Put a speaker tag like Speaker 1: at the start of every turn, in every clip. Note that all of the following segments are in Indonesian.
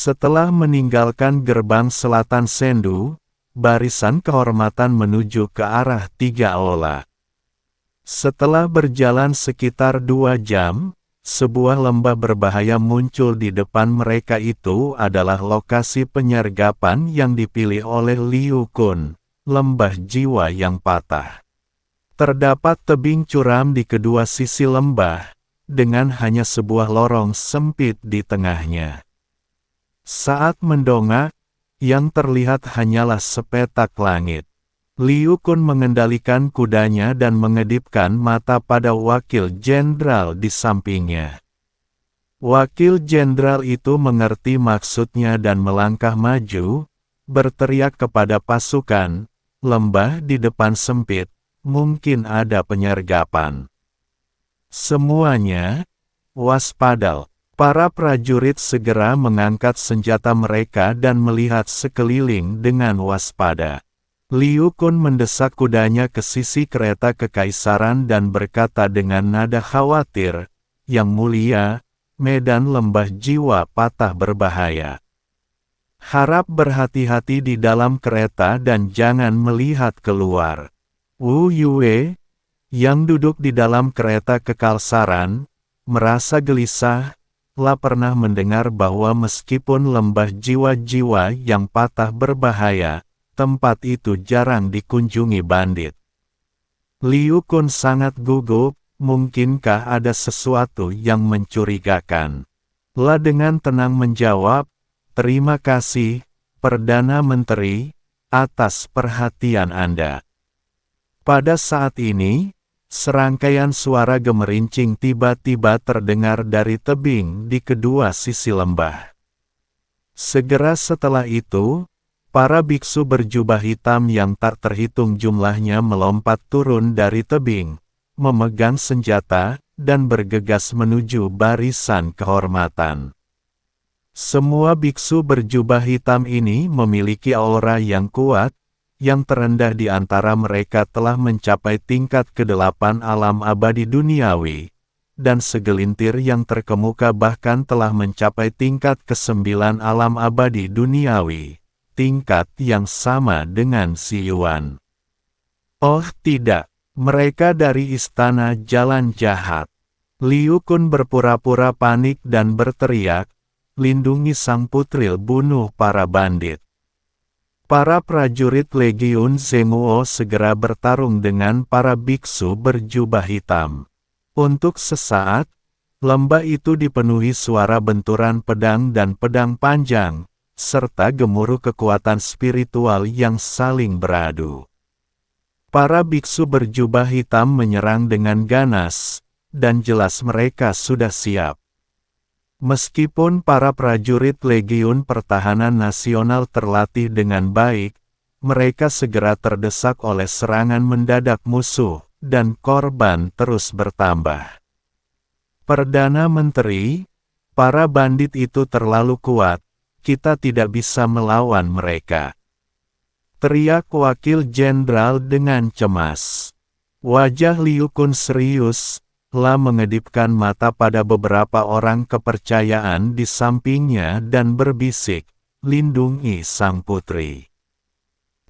Speaker 1: Setelah meninggalkan gerbang selatan Sendu, barisan kehormatan menuju ke arah Tiga Ola. Setelah berjalan sekitar 2 jam, sebuah lembah berbahaya muncul di depan mereka. Itu adalah lokasi penyergapan yang dipilih oleh Liu Kun, lembah jiwa yang patah. Terdapat tebing curam di kedua sisi lembah, dengan hanya sebuah lorong sempit di tengahnya. Saat mendongak, yang terlihat hanyalah sepetak langit. Liu Kun mengendalikan kudanya dan mengedipkan mata pada wakil jenderal di sampingnya. Wakil jenderal itu mengerti maksudnya dan melangkah maju, berteriak kepada pasukan, "Lembah di depan sempit, mungkin ada penyergapan. Semuanya, waspada." Para prajurit segera mengangkat senjata mereka dan melihat sekeliling dengan waspada. Liu Kun mendesak kudanya ke sisi kereta kekaisaran dan berkata dengan nada khawatir, "Yang mulia, medan lembah jiwa patah berbahaya. Harap berhati-hati di dalam kereta dan jangan melihat keluar." Wu Yue, yang duduk di dalam kereta kekaisaran, merasa gelisah. Lah pernah mendengar bahwa meskipun lembah jiwa-jiwa yang patah berbahaya, tempat itu jarang dikunjungi bandit. Liu Kun sangat gugup, mungkinkah ada sesuatu yang mencurigakan? Lah dengan tenang menjawab, "Terima kasih, Perdana Menteri, atas perhatian Anda." Pada saat ini, serangkaian suara gemerincing tiba-tiba terdengar dari tebing di kedua sisi lembah. Segera setelah itu, para biksu berjubah hitam yang tak terhitung jumlahnya melompat turun dari tebing, memegang senjata, dan bergegas menuju barisan kehormatan. Semua biksu berjubah hitam ini memiliki aura yang kuat. Yang terendah di antara mereka telah mencapai tingkat ke-8 alam abadi duniawi, dan segelintir yang terkemuka bahkan telah mencapai tingkat ke-9 alam abadi duniawi, tingkat yang sama dengan Si Yuan. Oh tidak, mereka dari istana jalan jahat. Liu Kun berpura-pura panik dan berteriak, "Lindungi sang putri, bunuh para bandit." Para prajurit Legiun Zhenguo segera bertarung dengan para biksu berjubah hitam. Untuk sesaat, lembah itu dipenuhi suara benturan pedang dan pedang panjang, serta gemuruh kekuatan spiritual yang saling beradu. Para biksu berjubah hitam menyerang dengan ganas, dan jelas mereka sudah siap. Meskipun para prajurit Legiun Pertahanan Nasional terlatih dengan baik, mereka segera terdesak oleh serangan mendadak musuh, dan korban terus bertambah. "Perdana Menteri, para bandit itu terlalu kuat, kita tidak bisa melawan mereka," teriak wakil jenderal dengan cemas. Wajah Liu Kun serius. Lah mengedipkan mata pada beberapa orang kepercayaan di sampingnya dan berbisik, "Lindungi sang putri.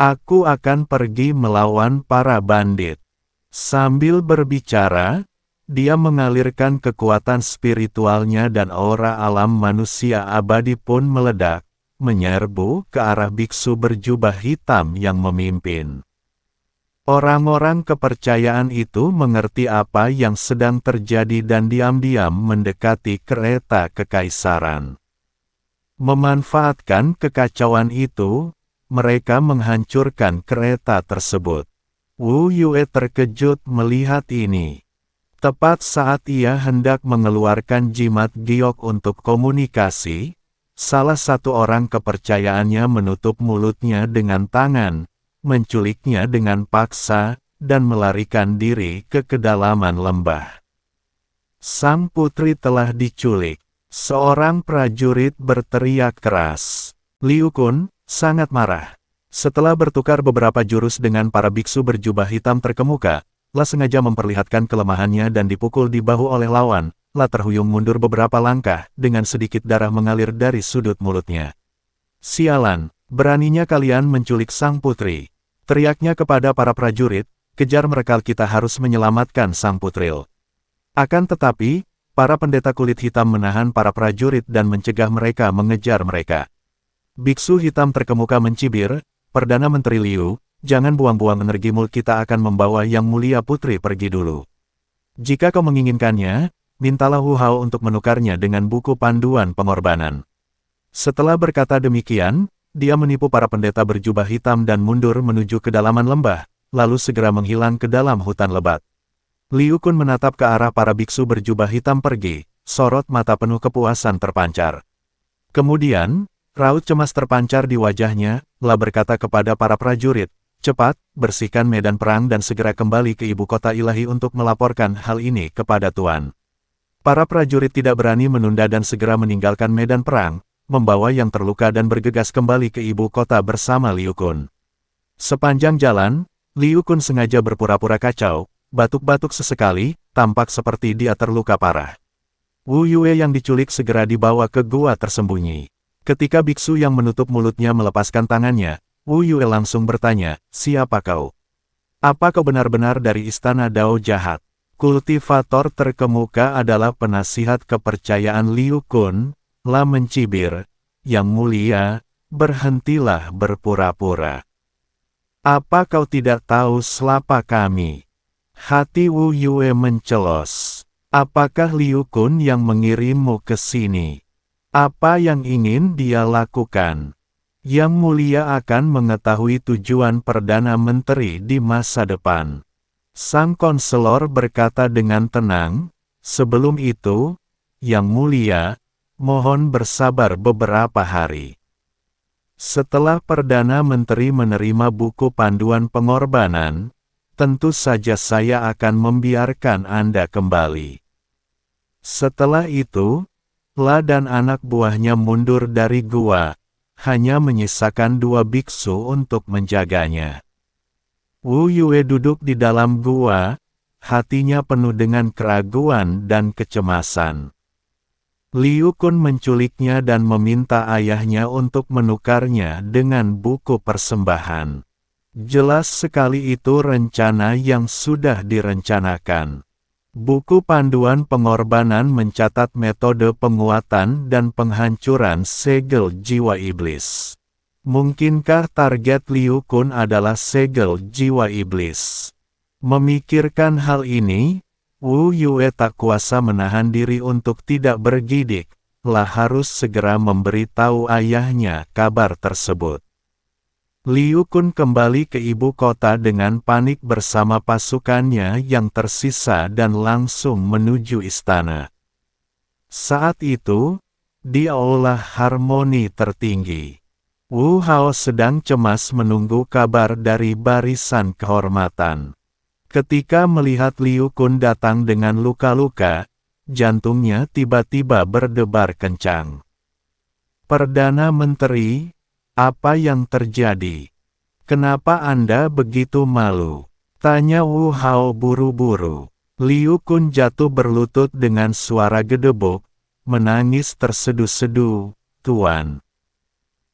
Speaker 1: Aku akan pergi melawan para bandit." Sambil berbicara, dia mengalirkan kekuatan spiritualnya dan aura alam manusia abadi pun meledak, menyerbu ke arah biksu berjubah hitam yang memimpin. Orang-orang kepercayaan itu mengerti apa yang sedang terjadi dan diam-diam mendekati kereta kekaisaran. Memanfaatkan kekacauan itu, mereka menghancurkan kereta tersebut. Wu Yue terkejut melihat ini. Tepat saat ia hendak mengeluarkan jimat giok untuk komunikasi, salah satu orang kepercayaannya menutup mulutnya dengan tangan, menculiknya dengan paksa, dan melarikan diri ke kedalaman lembah. Sang putri telah diculik. Seorang prajurit berteriak keras. Liu Kun sangat marah. Setelah bertukar beberapa jurus dengan para biksu berjubah hitam terkemuka, La sengaja memperlihatkan kelemahannya dan dipukul di bahu oleh lawan. La terhuyung mundur beberapa langkah, dengan sedikit darah mengalir dari sudut mulutnya. Sialan, beraninya kalian menculik sang putri. Teriaknya kepada para prajurit, kejar mereka, kita harus menyelamatkan sang putril. Akan tetapi, para pendeta kulit hitam menahan para prajurit dan mencegah mereka mengejar mereka. Biksu hitam terkemuka mencibir, Perdana Menteri Liu, jangan buang-buang energimu, kita akan membawa Yang Mulia Putri pergi dulu. Jika kau menginginkannya, mintalah Wu Hao untuk menukarnya dengan buku panduan pengorbanan. Setelah berkata demikian, dia menipu para pendeta berjubah hitam dan mundur menuju kedalaman lembah, lalu segera menghilang ke dalam hutan lebat. Liu Kun menatap ke arah para biksu berjubah hitam pergi, sorot mata penuh kepuasan terpancar. Kemudian, raut cemas terpancar di wajahnya, La berkata kepada para prajurit, cepat, bersihkan medan perang dan segera kembali ke ibu kota ilahi untuk melaporkan hal ini kepada Tuan. Para prajurit tidak berani menunda dan segera meninggalkan medan perang, membawa yang terluka dan bergegas kembali ke ibu kota bersama Liu Kun. Sepanjang jalan, Liu Kun sengaja berpura-pura kacau, batuk-batuk sesekali, tampak seperti dia terluka parah. Wu Yue yang diculik segera dibawa ke gua tersembunyi. Ketika biksu yang menutup mulutnya melepaskan tangannya, Wu Yue langsung bertanya, siapa kau? Apa kau benar-benar dari istana Dao Jahat? Kultivator terkemuka adalah penasihat kepercayaan Liu Kun. La mencibir, Yang Mulia, berhentilah berpura-pura. Apa kau tidak tahu siapa kami? Hati Wu Yue mencelos. Apakah Liu Kun yang mengirimmu ke sini? Apa yang ingin dia lakukan? Yang Mulia akan mengetahui tujuan Perdana Menteri di masa depan. Sang konselor berkata dengan tenang, sebelum itu, Yang Mulia, mohon bersabar beberapa hari. Setelah Perdana Menteri menerima buku panduan pengorbanan, tentu saja saya akan membiarkan Anda kembali. Setelah itu, La dan anak buahnya mundur dari gua, hanya menyisakan 2 biksu untuk menjaganya. Wu Yue duduk di dalam gua, hatinya penuh dengan keraguan dan kecemasan. Liu Kun menculiknya dan meminta ayahnya untuk menukarnya dengan buku persembahan. Jelas sekali itu rencana yang sudah direncanakan. Buku panduan pengorbanan mencatat metode penguatan dan penghancuran segel jiwa iblis. Mungkinkah target Liu Kun adalah segel jiwa iblis? Memikirkan hal ini, Wu Yue tak kuasa menahan diri untuk tidak bergidik. La harus segera memberitahu ayahnya kabar tersebut. Liu Kun kembali ke ibu kota dengan panik bersama pasukannya yang tersisa dan langsung menuju istana. Saat itu, di aula harmoni tertinggi, Wu Hao sedang cemas menunggu kabar dari barisan kehormatan. Ketika melihat Liu Kun datang dengan luka-luka, jantungnya tiba-tiba berdebar kencang. Perdana Menteri, apa yang terjadi? Kenapa Anda begitu malu? Tanya Wu Hao buru-buru. Liu Kun jatuh berlutut dengan suara gedebuk, menangis terseduh-seduh, Tuan.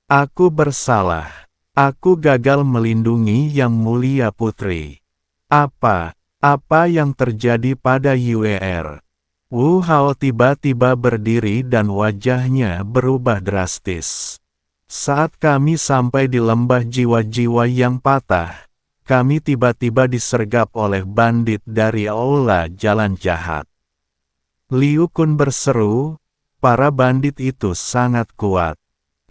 Speaker 1: Aku bersalah. Aku gagal melindungi Yang Mulia Putri. Apa yang terjadi pada Yuer? Wu Hao tiba-tiba berdiri dan wajahnya berubah drastis. Saat kami sampai di lembah jiwa-jiwa yang patah, kami tiba-tiba disergap oleh bandit dari aula jalan jahat. Liu Kun berseru, para bandit itu sangat kuat.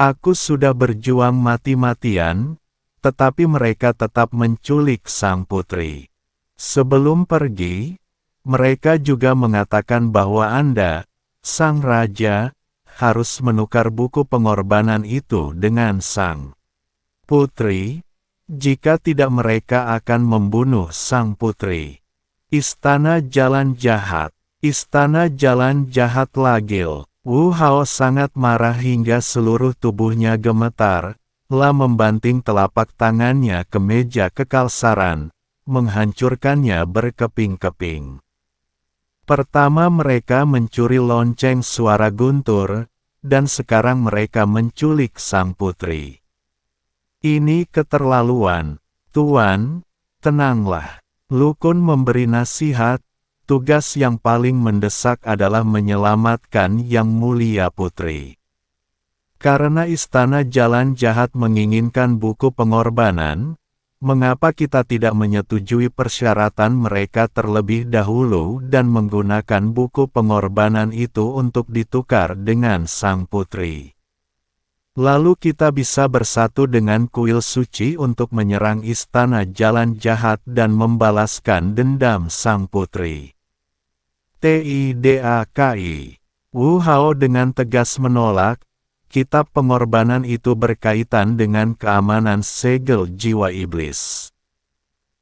Speaker 1: Aku sudah berjuang mati-matian, tetapi mereka tetap menculik sang putri. Sebelum pergi, mereka juga mengatakan bahwa Anda, sang raja, harus menukar buku pengorbanan itu dengan sang putri. Jika tidak mereka akan membunuh sang putri. Istana Jalan Jahat. Istana Jalan Jahat Lagil. Wu Hao sangat marah hingga seluruh tubuhnya gemetar. La membanting telapak tangannya ke meja kekalsaran, menghancurkannya berkeping-keping. Pertama mereka mencuri lonceng suara guntur, dan sekarang mereka menculik sang putri. Ini keterlaluan, Tuan, tenanglah. Lu Kun memberi nasihat, tugas yang paling mendesak adalah menyelamatkan Yang Mulia Putri. Karena Istana Jalan Jahat menginginkan buku pengorbanan, mengapa kita tidak menyetujui persyaratan mereka terlebih dahulu dan menggunakan buku pengorbanan itu untuk ditukar dengan sang putri? Lalu kita bisa bersatu dengan kuil suci untuk menyerang Istana Jalan Jahat dan membalaskan dendam sang putri. Tidaki. Wu Hao dengan tegas menolak. Kitab pengorbanan itu berkaitan dengan keamanan segel jiwa iblis.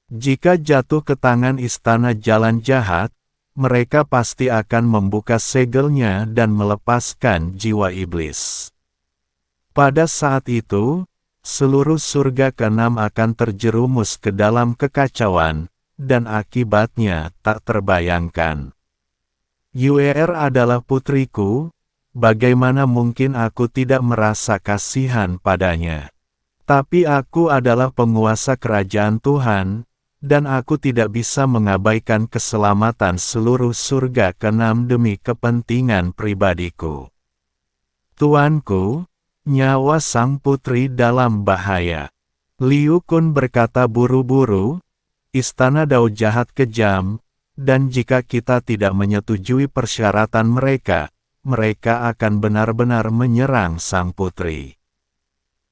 Speaker 1: Jika jatuh ke tangan Istana Jalan Jahat, mereka pasti akan membuka segelnya dan melepaskan jiwa iblis. Pada saat itu, seluruh surga keenam akan terjerumus ke dalam kekacauan, dan akibatnya tak terbayangkan. Yuer adalah putriku. Bagaimana mungkin aku tidak merasa kasihan padanya? Tapi aku adalah penguasa kerajaan Tuhan, dan aku tidak bisa mengabaikan keselamatan seluruh surga keenam demi kepentingan pribadiku. Tuanku, nyawa sang putri dalam bahaya. Liu Kun berkata buru-buru, Istana Dao Jahat kejam, dan jika kita tidak menyetujui persyaratan mereka akan benar-benar menyerang sang putri.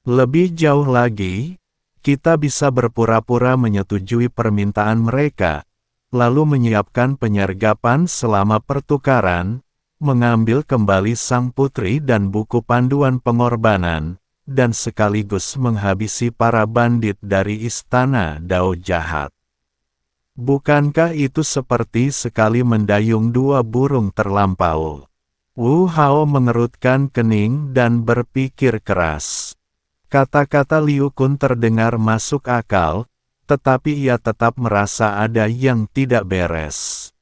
Speaker 1: Lebih jauh lagi, kita bisa berpura-pura menyetujui permintaan mereka, lalu menyiapkan penyergapan selama pertukaran, mengambil kembali sang putri dan buku panduan pengorbanan, dan sekaligus menghabisi para bandit dari Istana Dao Jahat. Bukankah itu seperti sekali mendayung dua burung terlampau? Wu Hao mengerutkan kening dan berpikir keras. Kata-kata Liu Kun terdengar masuk akal, tetapi ia tetap merasa ada yang tidak beres.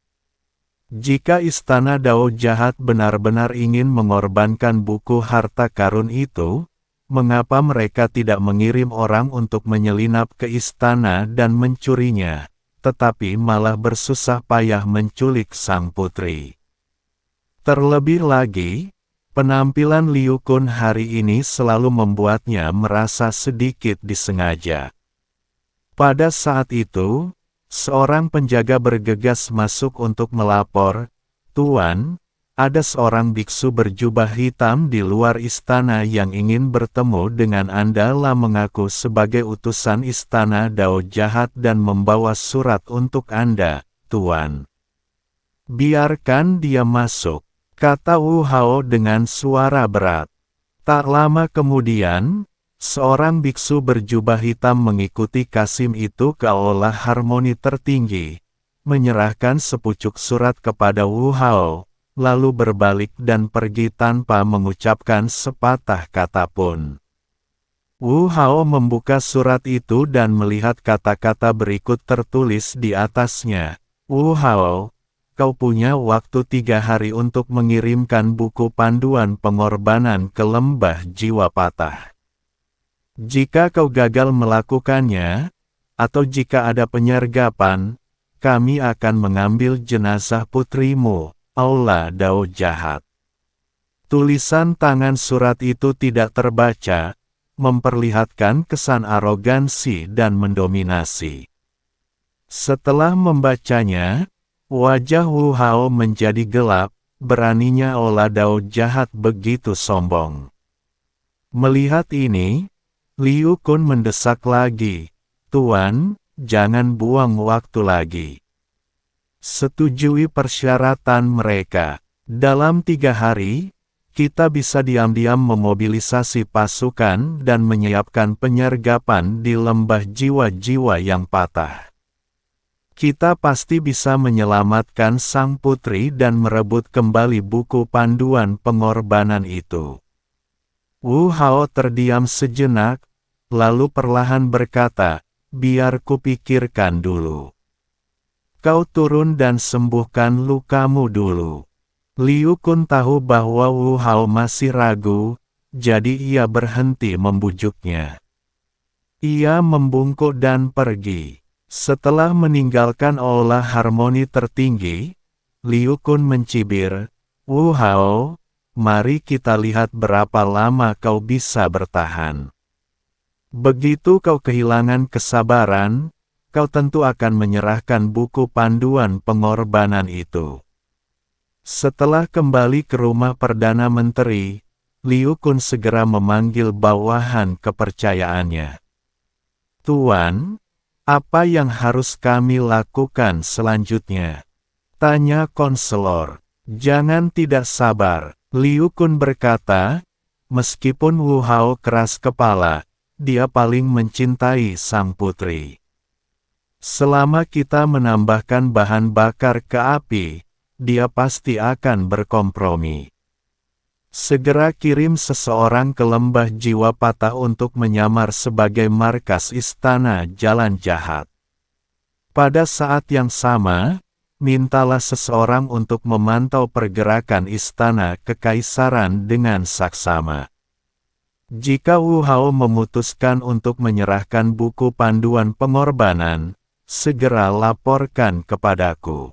Speaker 1: Jika Istana Dao Jahat benar-benar ingin mengorbankan buku harta karun itu, mengapa mereka tidak mengirim orang untuk menyelinap ke istana dan mencurinya, tetapi malah bersusah payah menculik sang putri? Terlebih lagi, penampilan Liu Kun hari ini selalu membuatnya merasa sedikit disengaja. Pada saat itu, seorang penjaga bergegas masuk untuk melapor, Tuan, ada seorang biksu berjubah hitam di luar istana yang ingin bertemu dengan Anda. Lah mengaku sebagai utusan Istana Dao Jahat dan membawa surat untuk Anda, Tuan. Biarkan dia masuk, kata Wu Hao dengan suara berat. Tak lama kemudian, seorang biksu berjubah hitam mengikuti Kasim itu ke aula harmoni tertinggi, menyerahkan sepucuk surat kepada Wu Hao, lalu berbalik dan pergi tanpa mengucapkan sepatah kata pun. Wu Hao membuka surat itu dan melihat kata-kata berikut tertulis di atasnya. Wu Hao, kau punya waktu 3 hari untuk mengirimkan buku panduan pengorbanan ke lembah jiwa patah. Jika kau gagal melakukannya, atau jika ada penyergapan, kami akan mengambil jenazah putrimu, Aula Dao Jahat. Tulisan tangan surat itu tidak terbaca, memperlihatkan kesan arogansi dan mendominasi. Setelah membacanya, wajah Wu Hao menjadi gelap, beraninya Aula Dao Jahat begitu sombong. Melihat ini, Liu Kun mendesak lagi, Tuan, jangan buang waktu lagi. Setujui persyaratan mereka. Dalam 3 hari, kita bisa diam-diam memobilisasi pasukan dan menyiapkan penyergapan di lembah jiwa-jiwa yang patah. Kita pasti bisa menyelamatkan sang putri dan merebut kembali buku panduan pengorbanan itu. Wu Hao terdiam sejenak, lalu perlahan berkata, biar kupikirkan dulu. Kau turun dan sembuhkan lukamu dulu. Liu Kun tahu bahwa Wu Hao masih ragu, jadi ia berhenti membujuknya. Ia membungkuk dan pergi. Setelah meninggalkan aula harmoni tertinggi, Liu Kun mencibir, "Wu Hao, mari kita lihat berapa lama kau bisa bertahan. Begitu kau kehilangan kesabaran, kau tentu akan menyerahkan buku panduan pengorbanan itu." Setelah kembali ke rumah Perdana Menteri, Liu Kun segera memanggil bawahan kepercayaannya. "Tuan, apa yang harus kami lakukan selanjutnya?" tanya konselor. "Jangan tidak sabar," Liu Kun berkata, meskipun Wu Hao keras kepala, dia paling mencintai sang putri. Selama kita menambahkan bahan bakar ke api, dia pasti akan berkompromi. Segera kirim seseorang ke lembah jiwa patah untuk menyamar sebagai markas istana jalan jahat. Pada saat yang sama, mintalah seseorang untuk memantau pergerakan istana kekaisaran dengan saksama. Jika Wu Hao memutuskan untuk menyerahkan buku panduan pengorbanan, segera laporkan kepadaku.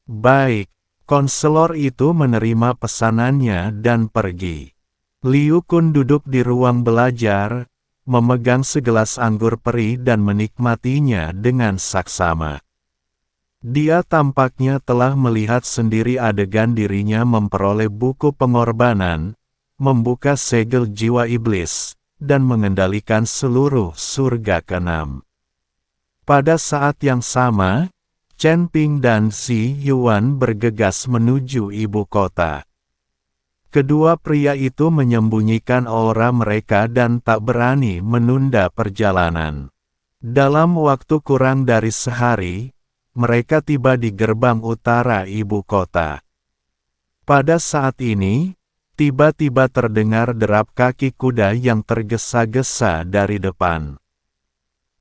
Speaker 1: Baik, konselor itu menerima pesanannya dan pergi. Liu Kun duduk di ruang belajar, memegang segelas anggur perih dan menikmatinya dengan saksama. Dia tampaknya telah melihat sendiri adegan dirinya memperoleh buku pengorbanan, membuka segel jiwa iblis, dan mengendalikan seluruh surga keenam. Pada saat yang sama, Chen Ping dan Xi Yuan bergegas menuju ibu kota. Kedua pria itu menyembunyikan aura mereka dan tak berani menunda perjalanan. Dalam waktu kurang dari sehari, mereka tiba di gerbang utara ibu kota. Pada saat ini, tiba-tiba terdengar derap kaki kuda yang tergesa-gesa dari depan.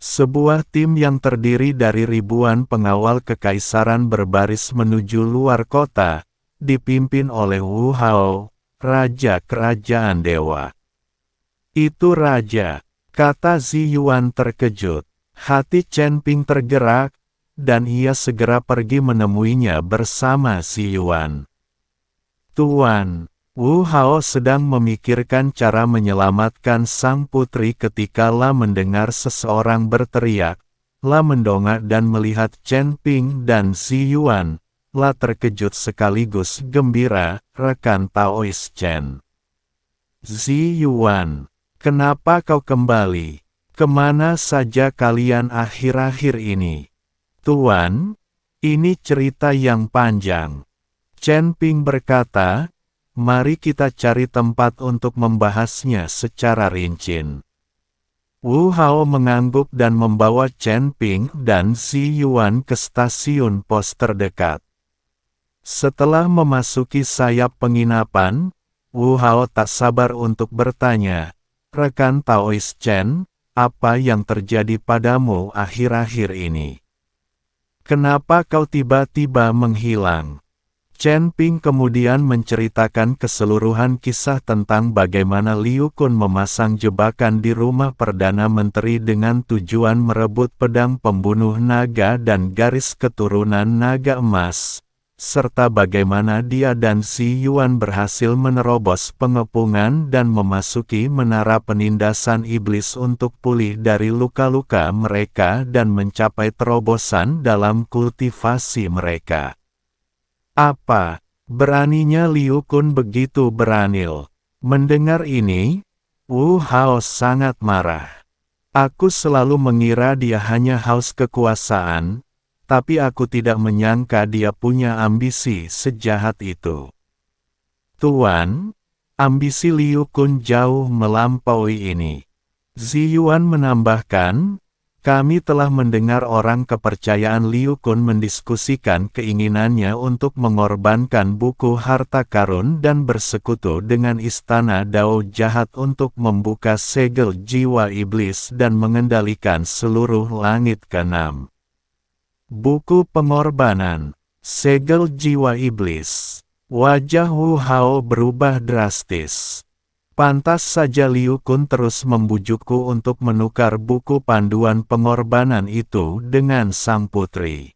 Speaker 1: Sebuah tim yang terdiri dari ribuan pengawal kekaisaran berbaris menuju luar kota, dipimpin oleh Wu Hao, Raja Kerajaan Dewa. "Itu raja," kata Xi Yuan terkejut. Hati Chen Ping tergerak, dan ia segera pergi menemuinya bersama Xi Yuan. "Tuan, Wu Hao sedang memikirkan cara menyelamatkan sang putri ketika La mendengar seseorang berteriak. La mendongak dan melihat Chen Ping dan Xi Yuan. La terkejut sekaligus gembira, rekan Taois Chen. "Xi Yuan, kenapa kau kembali? Kemana saja kalian akhir-akhir ini?" "Tuan, ini cerita yang panjang," Chen Ping berkata. "Mari kita cari tempat untuk membahasnya secara rinci." Wu Hao mengangguk dan membawa Chen Ping dan Xi Yuan ke stasiun pos terdekat. Setelah memasuki sayap penginapan, Wu Hao tak sabar untuk bertanya, "Rekan Taois Chen, apa yang terjadi padamu akhir-akhir ini? Kenapa kau tiba-tiba menghilang?" Chen Ping kemudian menceritakan keseluruhan kisah tentang bagaimana Liu Kun memasang jebakan di rumah Perdana Menteri dengan tujuan merebut pedang pembunuh naga dan garis keturunan naga emas, serta bagaimana dia dan Xi Yuan berhasil menerobos pengepungan dan memasuki menara penindasan iblis untuk pulih dari luka-luka mereka dan mencapai terobosan dalam kultivasi mereka. "Apa, beraninya Liu Kun begitu beranil?" Mendengar ini, Wu Hao sangat marah. "Aku selalu mengira dia hanya haus kekuasaan, tapi aku tidak menyangka dia punya ambisi sejahat itu." "Tuan, ambisi Liu Kun jauh melampaui ini," Xi Yuan menambahkan, Kami telah mendengar orang kepercayaan Liu Kun mendiskusikan keinginannya untuk mengorbankan buku harta karun dan bersekutu dengan istana Dao jahat untuk membuka segel jiwa iblis dan mengendalikan seluruh langit keenam. Buku pengorbanan, segel jiwa iblis. Wajah Wu Hao berubah drastis. Pantas saja Liu Kun terus membujukku untuk menukar buku panduan pengorbanan itu dengan sang putri.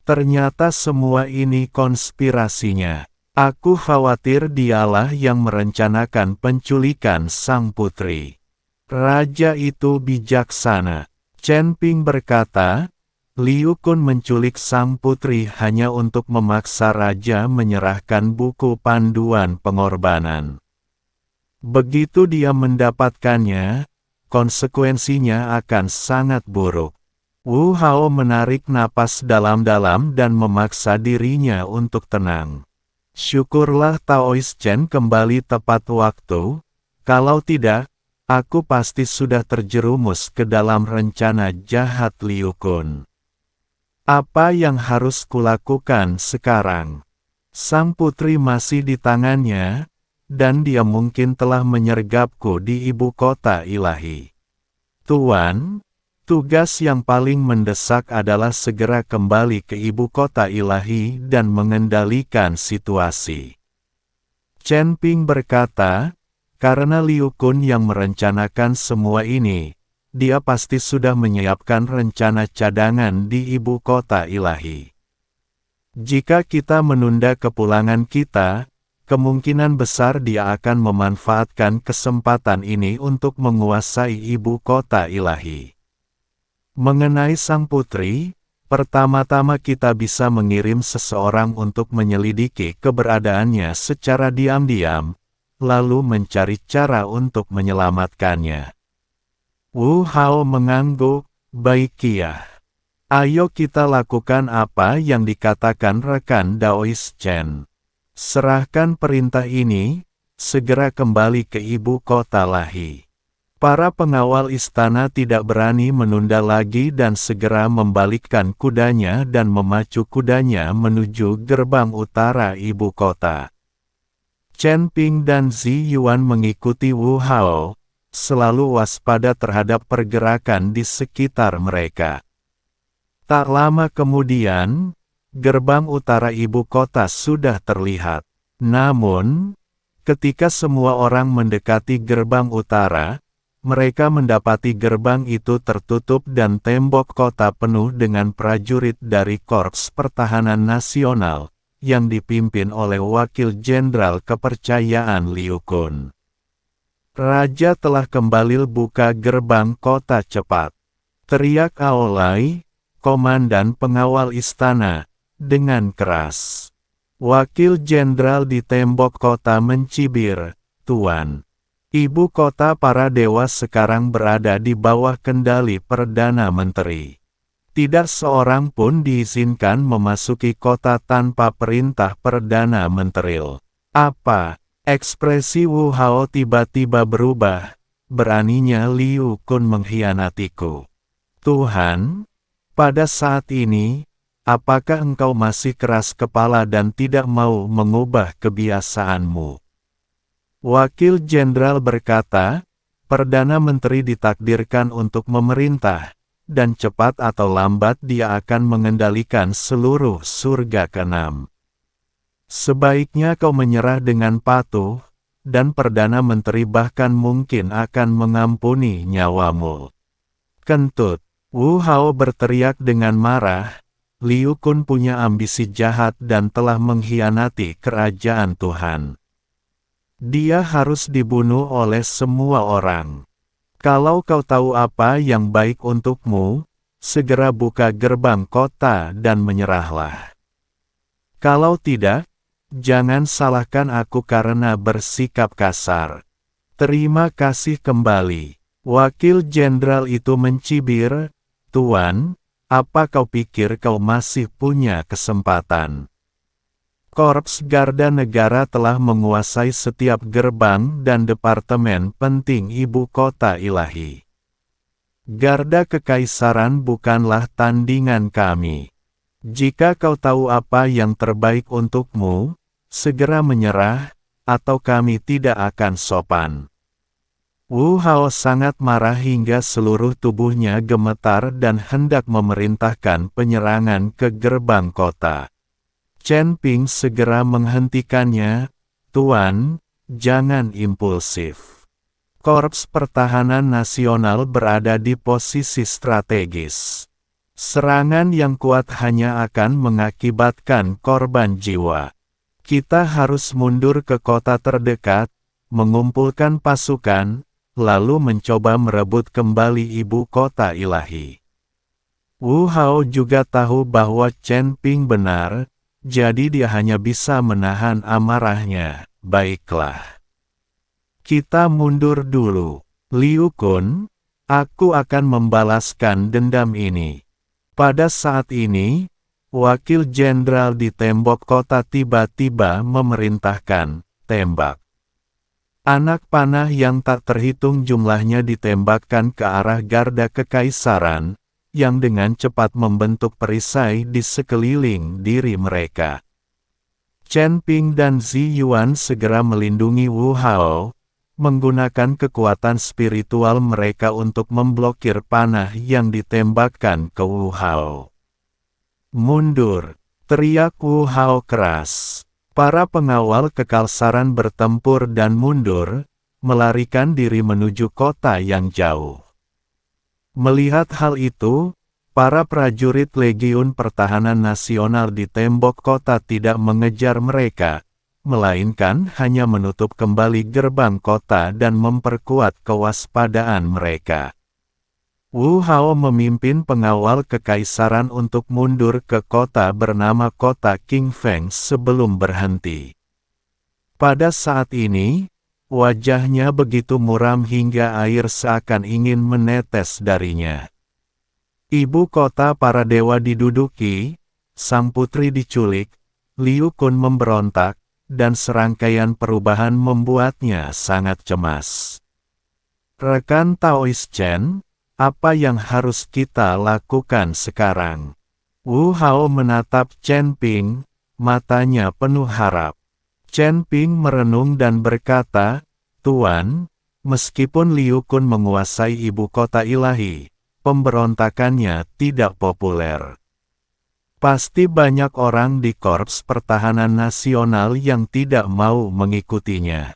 Speaker 1: Ternyata semua ini konspirasinya. Aku khawatir dialah yang merencanakan penculikan sang putri. Raja itu bijaksana. Chen Ping berkata, Liu Kun menculik sang putri hanya untuk memaksa raja menyerahkan buku panduan pengorbanan. Begitu dia mendapatkannya, konsekuensinya akan sangat buruk. Wu Hao menarik napas dalam-dalam dan memaksa dirinya untuk tenang. Syukurlah Taois Chen kembali tepat waktu, kalau tidak, aku pasti sudah terjerumus ke dalam rencana jahat Liu Kun. Apa yang harus kulakukan sekarang? Sang putri masih di tangannya, dan dia mungkin telah menyergapku di ibu kota ilahi. Tuan, tugas yang paling mendesak adalah segera kembali ke ibu kota ilahi dan mengendalikan situasi. Chen Ping berkata, karena Liu Kun yang merencanakan semua ini, dia pasti sudah menyiapkan rencana cadangan di ibu kota ilahi. Jika kita menunda kepulangan kita, kemungkinan besar dia akan memanfaatkan kesempatan ini untuk menguasai ibu kota ilahi. Mengenai sang putri, pertama-tama kita bisa mengirim seseorang untuk menyelidiki keberadaannya secara diam-diam, lalu mencari cara untuk menyelamatkannya. Wu Hao mengangguk, baik Kia. Ayo kita lakukan apa yang dikatakan rekan Daois Chen. Serahkan perintah ini, segera kembali ke ibu kota ilahi. Para pengawal istana tidak berani menunda lagi dan segera membalikkan kudanya dan memacu kudanya menuju gerbang utara ibu kota. Chen Ping dan Zi Yuan mengikuti Wu Hao, selalu waspada terhadap pergerakan di sekitar mereka. Tak lama kemudian, gerbang utara ibu kota sudah terlihat. Namun, ketika semua orang mendekati gerbang utara, mereka mendapati gerbang itu tertutup dan tembok kota penuh dengan prajurit dari Korps Pertahanan Nasional, yang dipimpin oleh Wakil Jenderal Kepercayaan Liu Kun. Raja telah kembali buka gerbang kota cepat. Teriak Aolai, komandan pengawal istana, dengan keras. Wakil Jenderal di tembok kota mencibir, Tuan. Ibu kota para dewa sekarang berada di bawah kendali Perdana Menteri. Tidak seorang pun diizinkan memasuki kota tanpa perintah Perdana Menteri. Apa? Ekspresi Wu Hao tiba-tiba berubah. Beraninya Liu Kun mengkhianatiku. Tuhan, pada saat ini, apakah engkau masih keras kepala dan tidak mau mengubah kebiasaanmu? Wakil Jenderal berkata, Perdana Menteri ditakdirkan untuk memerintah, dan cepat atau lambat dia akan mengendalikan seluruh surga keenam. Sebaiknya kau menyerah dengan patuh, dan Perdana Menteri bahkan mungkin akan mengampuni nyawamu. Kentut, Wu Hao berteriak dengan marah, Liu Kun punya ambisi jahat dan telah mengkhianati kerajaan Tuhan. Dia harus dibunuh oleh semua orang. Kalau kau tahu apa yang baik untukmu, segera buka gerbang kota dan menyerahlah. Kalau tidak, jangan salahkan aku karena bersikap kasar. Terima kasih kembali. Wakil Jenderal itu mencibir, Tuan, apa kau pikir kau masih punya kesempatan? Korps Garda Negara telah menguasai setiap gerbang dan departemen penting ibu kota ilahi. Garda kekaisaran bukanlah tandingan kami. Jika kau tahu apa yang terbaik untukmu, segera menyerah, atau kami tidak akan sopan. Wu Hao sangat marah hingga seluruh tubuhnya gemetar dan hendak memerintahkan penyerangan ke gerbang kota. Chen Ping segera menghentikannya, "Tuan, jangan impulsif. Korps Pertahanan Nasional berada di posisi strategis. Serangan yang kuat hanya akan mengakibatkan korban jiwa. Kita harus mundur ke kota terdekat, mengumpulkan pasukan, lalu mencoba merebut kembali ibu kota ilahi." Wu Hao juga tahu bahwa Chen Ping benar, jadi dia hanya bisa menahan amarahnya. "Baiklah. Kita mundur dulu. Liu Kun, aku akan membalaskan dendam ini." Pada saat ini, Wakil Jenderal di tembok kota tiba-tiba memerintahkan, "Tembak." Anak panah yang tak terhitung jumlahnya ditembakkan ke arah garda kekaisaran, yang dengan cepat membentuk perisai di sekeliling diri mereka. Chen Ping dan Zi Yuan segera melindungi Wu Hao, menggunakan kekuatan spiritual mereka untuk memblokir panah yang ditembakkan ke Wu Hao. "Mundur!" teriak Wu Hao keras. Para pengawal kekaisaran bertempur dan mundur, melarikan diri menuju kota yang jauh. Melihat hal itu, para prajurit Legiun Pertahanan Nasional di tembok kota tidak mengejar mereka, melainkan hanya menutup kembali gerbang kota dan memperkuat kewaspadaan mereka. Wu Hao memimpin pengawal kekaisaran untuk mundur ke kota bernama Kota King Feng sebelum berhenti. Pada saat ini, wajahnya begitu muram hingga air seakan ingin menetes darinya. Ibu kota para dewa diduduki, sang putri diculik, Liu Kun memberontak, dan serangkaian perubahan membuatnya sangat cemas. "Rekan Taoist Chen, apa yang harus kita lakukan sekarang?" Wu Hao menatap Chen Ping, matanya penuh harap. Chen Ping merenung dan berkata, "Tuan, meskipun Liu Kun menguasai ibu kota ilahi, pemberontakannya tidak populer. Pasti banyak orang di Korps Pertahanan Nasional yang tidak mau mengikutinya.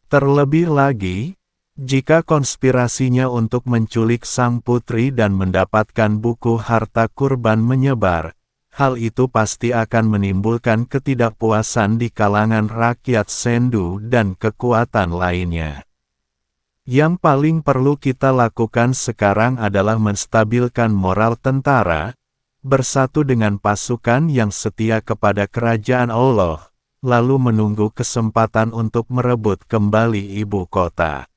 Speaker 1: Terlebih lagi, jika konspirasinya untuk menculik sang putri dan mendapatkan buku harta kurban menyebar, hal itu pasti akan menimbulkan ketidakpuasan di kalangan rakyat Sendu dan kekuatan lainnya. Yang paling perlu kita lakukan sekarang adalah menstabilkan moral tentara, bersatu dengan pasukan yang setia kepada kerajaan Allah, lalu menunggu kesempatan untuk merebut kembali ibu kota."